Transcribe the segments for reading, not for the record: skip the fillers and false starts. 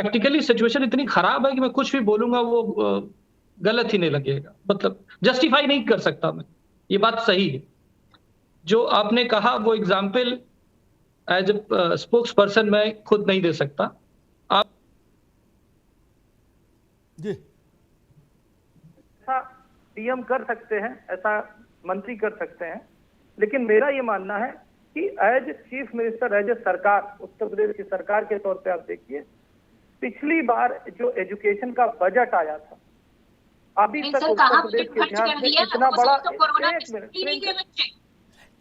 Practically situation इतनी खराब है कि मैं कुछ भी बोलूंगा वो गलत ही नहीं लगेगा, मतलब जस्टिफाई नहीं कर सकता मैं। ये बात सही है। जो आपने कहा वो example as a spokesperson मैं खुद नहीं दे सकता। आप जी, ऐसा पीएम कर सकते हैं, ऐसा मंत्री कर सकते हैं, लेकिन मेरा ये मानना है कि as chief minister, as a सरकार, उत्तर प्रदेश की सरकार के तौर पे आप देखिए, पिछली बार जो एजुकेशन का बजट आया था, अभी तक उत्तर प्रदेश के इतिहास में इतना बड़ा,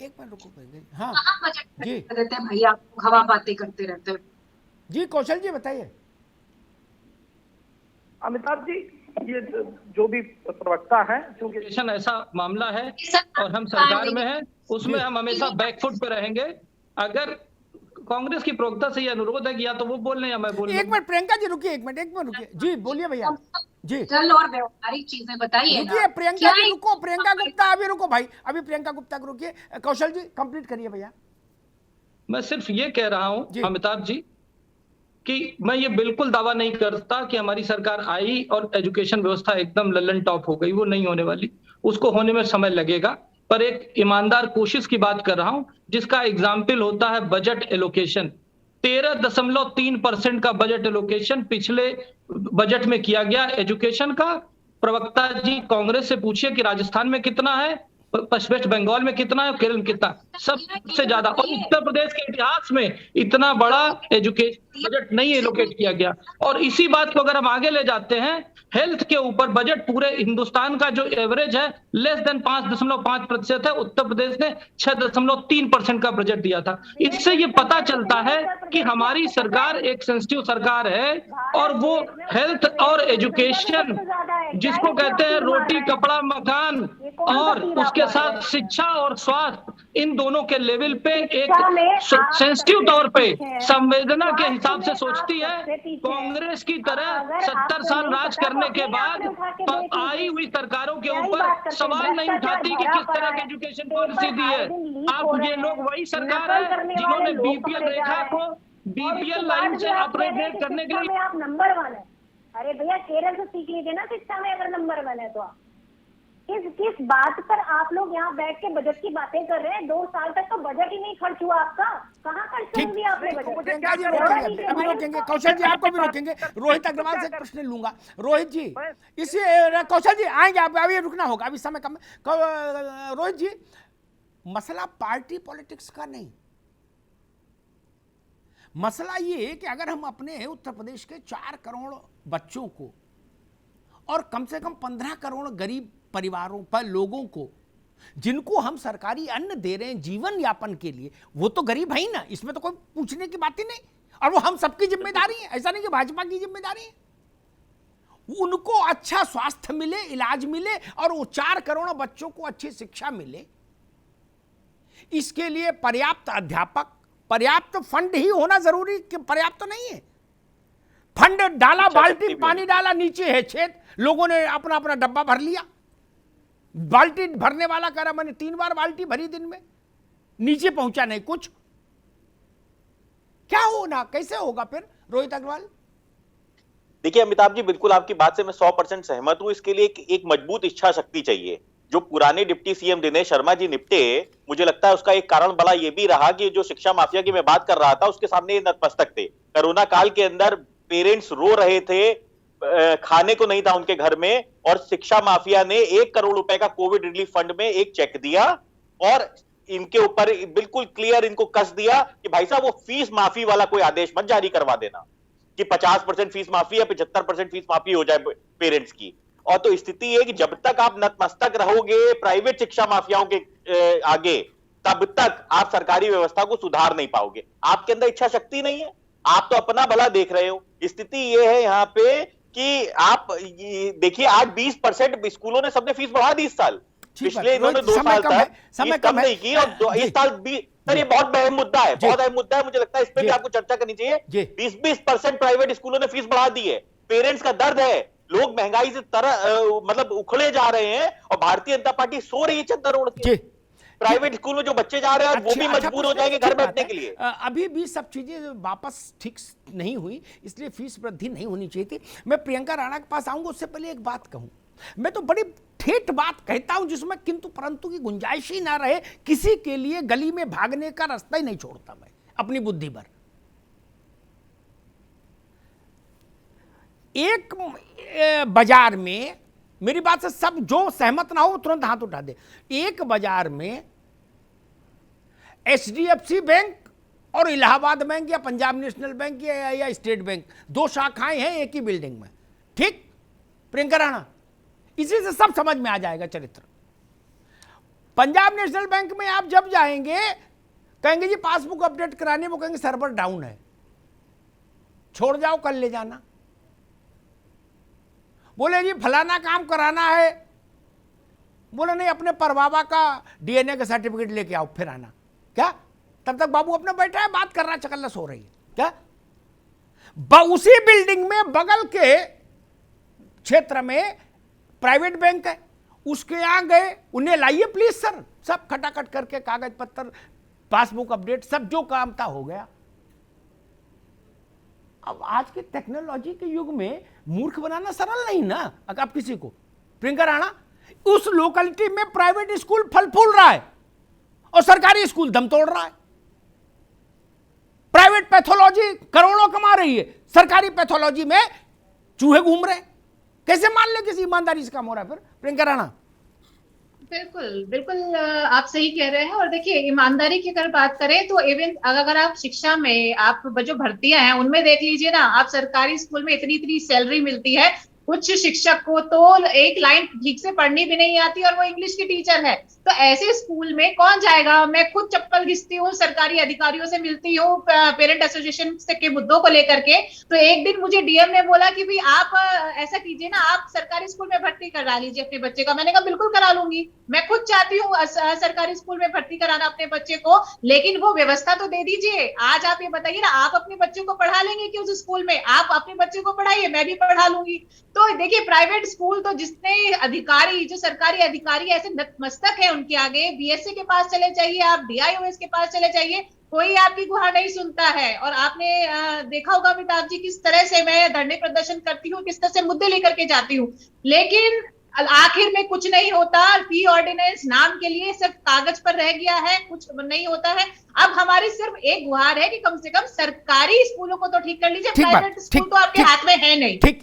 एक मिनट रुको भाई। हाँ बजट जी देते हैं भैया, हवा बातें करते रहते हैं। जी, कौशल जी बताइए। अमिताभ जी, ये जो भी प्रवक्ता है, क्योंकि एजुकेशन ऐसा मामला है और हम सरकार में हैं, उसमें हम हमेशा बैकफुट पे रहेंगे। अगर कांग्रेस की प्रवक्ता से ये अनुरोध है कि या तो वो बोल लें या मैं बोल। एक मिनट प्रियंका जी रुकिए, एक मिनट रुकिए। जी बोलिए भैया। जी चल और व्यवहारिक चीजें बताइए। रुकिए प्रियंका जी, रुको प्रियंका गुप्ता, अभी रुको भाई, अभी प्रियंका गुप्ता को रुकिए। कौशल जी कंप्लीट करिए भैया। मैं सिर्फ ये कह रहा हूं अमिताभ जी कि मैं ये बिल्कुल दावा नहीं करता कि हमारी सरकार आई और एजुकेशन व्यवस्था एकदम लल्लन टॉप हो गई, वो नहीं होने वाली, उसको होने में समय लगेगा। पर एक ईमानदार कोशिश की बात कर रहा हूं, जिसका एग्जाम्पल होता है बजट एलोकेशन। 13.3% का बजट एलोकेशन पिछले बजट में किया गया एजुकेशन का। प्रवक्ता जी कांग्रेस से पूछिए कि राजस्थान में कितना है, वेस्ट बंगाल में कितना है, केरल में कितना, सबसे ज्यादा। और उत्तर प्रदेश के इतिहास में इतना बड़ा एजुकेशन बजट नहीं एलोकेट किया गया। और इसी बात को अगर हम आगे ले जाते हैं, हेल्थ के ऊपर बजट पूरे हिंदुस्तान का जो एवरेज है लेस देन 5.5% है, उत्तर प्रदेश ने 6.3% का बजट दिया था। इससे ये पता चलता है कि हमारी सरकार एक सेंसिटिव सरकार है और वो हेल्थ और एजुकेशन, जिसको कहते हैं रोटी कपड़ा मकान, और उसके साथ शिक्षा और स्वास्थ्य, इन दोनों के लेवल पे एक सेंसिटिव तौर पे संवेदना के हिसाब से सोचती है। कांग्रेस की तरह 70 साल राज करने के बाद आई हुई सरकारों के ऊपर सवाल नहीं उठाती कि किस तरह की एजुकेशन पॉलिसी दी है। आप ये लोग वही सरकार है जिन्होंने बीपीएल रेखा को बीपीएल लाइन से अपग्रेड करने के लिए। आप नंबर 1 है। अरे भैया केरल से सीख लीजिए ना शिक्षा में, अगर नंबर 1 है तो आप किस बात पर आप लोग यहाँ बैठ के बजट की बातें कर रहे हैं? 2 साल तक तो बजट ही नहीं खर्च हुआ आपका, कहाँ खर्च कर दिया आपने बजट? प्रियंका जी रोकेंगे, अभी रोकेंगे। कौशल जी आपको भी रोकेंगे। रोहित अग्रवाल से एक प्रश्न लूंगा। रोहित जी, इसी कौशल जी आएंगे, आप अभी रुकना होगा, अभी समय कम। रोहित जी, मसला पार्टी पॉलिटिक्स का नहीं, मसला ये कि अगर हम अपने उत्तर प्रदेश के 4 करोड़ बच्चों को और कम से कम 15 करोड़ गरीब परिवारों पर लोगों को, जिनको हम सरकारी अन्न दे रहे हैं जीवन यापन के लिए, वो तो गरीब है ही ना, इसमें तो कोई पूछने की बात ही नहीं। और वो हम सबकी जिम्मेदारी है, ऐसा नहीं कि भाजपा की जिम्मेदारी है। उनको अच्छा स्वास्थ्य मिले, इलाज मिले, और वो 4 करोड़ बच्चों को अच्छी शिक्षा मिले, इसके लिए पर्याप्त अध्यापक, पर्याप्त फंड ही होना जरूरी, पर्याप्त नहीं है। फंड डाला, बाल्टी पानी डाला, नीचे है छेद, लोगों ने अपना अपना डब्बा भर लिया। बाल्टी भरने वाला कह रहा मैंने 3 बार बाल्टी भरी दिन में, नीचे पहुंचा नहीं कुछ। क्या होना, कैसे होगा फिर? रोहित अग्रवाल। देखिए अमिताभ जी, बिल्कुल आपकी बात से मैं 100% सहमत हूं। इसके लिए एक मजबूत इच्छा शक्ति चाहिए। जो पुराने डिप्टी सीएम दिनेश शर्मा जी निपटे, मुझे लगता है उसका एक कारण बड़ा ये भी रहा कि जो शिक्षा माफिया की मैं बात कर रहा था, उसके सामने ये नतमस्तक थे। कोरोना काल के अंदर पेरेंट्स रो रहे थे, खाने को नहीं था उनके घर में, और शिक्षा माफिया ने 1 करोड़ रुपए का कोविड रिलीफ फंड में एक चेक दिया और इनके ऊपर बिल्कुल क्लियर इनको कस दिया कि भाई साहब वो फीस माफी वाला कोई आदेश मत जारी करवा देना कि 50% फीस माफी या 75% फीस माफी हो जाए पेरेंट्स की। और तो स्थिति है कि जब तक आप नतमस्तक रहोगे प्राइवेट शिक्षा माफियाओं के आगे, तब तक आप सरकारी व्यवस्था को सुधार नहीं पाओगे। आपके अंदर इच्छा शक्ति नहीं है, आप तो अपना भला देख रहे हो। स्थिति यह है यहाँ पे कि आप देखिए, आज 20% स्कूलों ने सबने फीस बढ़ा दी इस साल। पिछले इन्होंने 2 साल तक समय कम नहीं की, और इस साल सर ये बहुत अहम मुद्दा है, बहुत अहम मुद्दा है। मुझे लगता है इस पे भी आपको चर्चा करनी चाहिए। 20% प्राइवेट स्कूलों ने फीस बढ़ा दी है। पेरेंट्स का दर्द है, लोग महंगाई से मतलब उखड़े जा रहे हैं, और भारतीय जनता पार्टी सो रही है चद्दर ओढ़ के। प्राइवेट स्कूल में जो बच्चे जा रहे हैं वो भी मजबूर हो जाएंगे घर बैठने के लिए। अभी भी सब चीजें वापस ठीक नहीं हुई, इसलिए फीस वृद्धि नहीं होनी चाहिए थी। मैं प्रियंका राणा के पास आऊंगा, उससे पहले एक बात कहूं, मैं तो बड़ी ठेठ बात कहता हूं जिसमें किंतु परंतु की गुंजाइश ही ना रहे, किसी के लिए गली में भागने का रास्ता ही नहीं छोड़ता मैं अपनी बुद्धि पर। एक बाजार में, मेरी बात से सब जो सहमत ना हो तुरंत हाथ उठा दे, एक बाजार में HDFC बैंक और इलाहाबाद बैंक या पंजाब नेशनल बैंक या स्टेट बैंक, दो शाखाएं हैं एक ही बिल्डिंग में, ठीक प्रियंका राणा? इसी से सब समझ में आ जाएगा चरित्र। पंजाब नेशनल बैंक में आप जब जाएंगे, कहेंगे जी पासबुक अपडेट कराने, वो कहेंगे सर्वर डाउन है, छोड़ जाओ कल ले जाना। बोले जी फलाना काम कराना है, बोले नहीं अपने परबाबा का DNA का सर्टिफिकेट लेके आओ फिर आना। क्या? तब तक बाबू अपने बैठा है, बात कर रहा है, चकल्लस हो रही है क्या? उसी बिल्डिंग में बगल के क्षेत्र में प्राइवेट बैंक है, उसके यहां गए, उन्हें लाइए प्लीज सर, सब खटाखट करके कागज पत्तर पासबुक अपडेट सब जो काम था हो गया। अब आज के टेक्नोलॉजी के युग में मूर्ख बनाना सरल नहीं ना। अगर आप किसी को, प्रियंका राणा, उस लोकेलिटी में प्राइवेट स्कूल फल फूल रहा है और सरकारी स्कूल दम तोड़ रहा है। प्राइवेट पैथोलॉजी करोड़ों कमा रही है, सरकारी पैथोलॉजी में चूहे घूम रहे हैं। कैसे मान ले किसी ईमानदारी से काम हो रहा है फिर, प्रियंका राणा? बिल्कुल बिल्कुल, आप सही कह रहे हैं। और देखिए, ईमानदारी की अगर बात करें तो इवन अगर आप शिक्षा में आप जो भर्तियां हैं उनमें देख लीजिए ना, आप सरकारी स्कूल में इतनी इतनी सैलरी मिलती है, उच्च शिक्षक को तो एक लाइन ठीक से पढ़नी भी नहीं आती और वो इंग्लिश की टीचर है, तो ऐसे स्कूल में कौन जाएगा? मैं खुद चप्पल घिसती हूँ, सरकारी अधिकारियों से मिलती हूँ पेरेंट एसोसिएशन के मुद्दों को लेकर के। तो एक दिन मुझे डीएम ने बोला कि भाई आप ऐसा कीजिए ना, आप सरकारी स्कूल में भर्ती करा लीजिए अपने बच्चे का। मैंने कहा बिल्कुल करा लूंगी, मैं खुद चाहती हूँ सरकारी स्कूल में भर्ती कराना अपने बच्चे को, लेकिन वो व्यवस्था तो दे दीजिए। आज आप ये बताइए ना, आप अपने बच्चे को पढ़ा लेंगे कि उस स्कूल में? आप अपने बच्चे को पढ़ाइए, मैं भी पढ़ा लूंगी। तो देखिए, प्राइवेट स्कूल तो जितने अधिकारी, जो सरकारी अधिकारी ऐसे नतमस्तक है उनके आगे, BSc के पास चले जाइए आप, DIOS के पास चले जाइए, कोई आपकी गुहार नहीं सुनता है। और आपने देखा होगा अमिताभ जी, किस तरह से मैं धरने प्रदर्शन करती हूँ, किस तरह से मुद्दे लेकर के जाती हूँ, लेकिन आखिर में कुछ नहीं होता। फी ऑर्डिनेंस नाम के लिए सिर्फ कागज पर रह गया है, कुछ नहीं होता है। अब हमारी सिर्फ एक गुहार है कि कम से कम सरकारी स्कूलों को तो ठीक कर लीजिए, प्राइवेट स्कूल तो आपके हाथ में है नहीं। ठीक,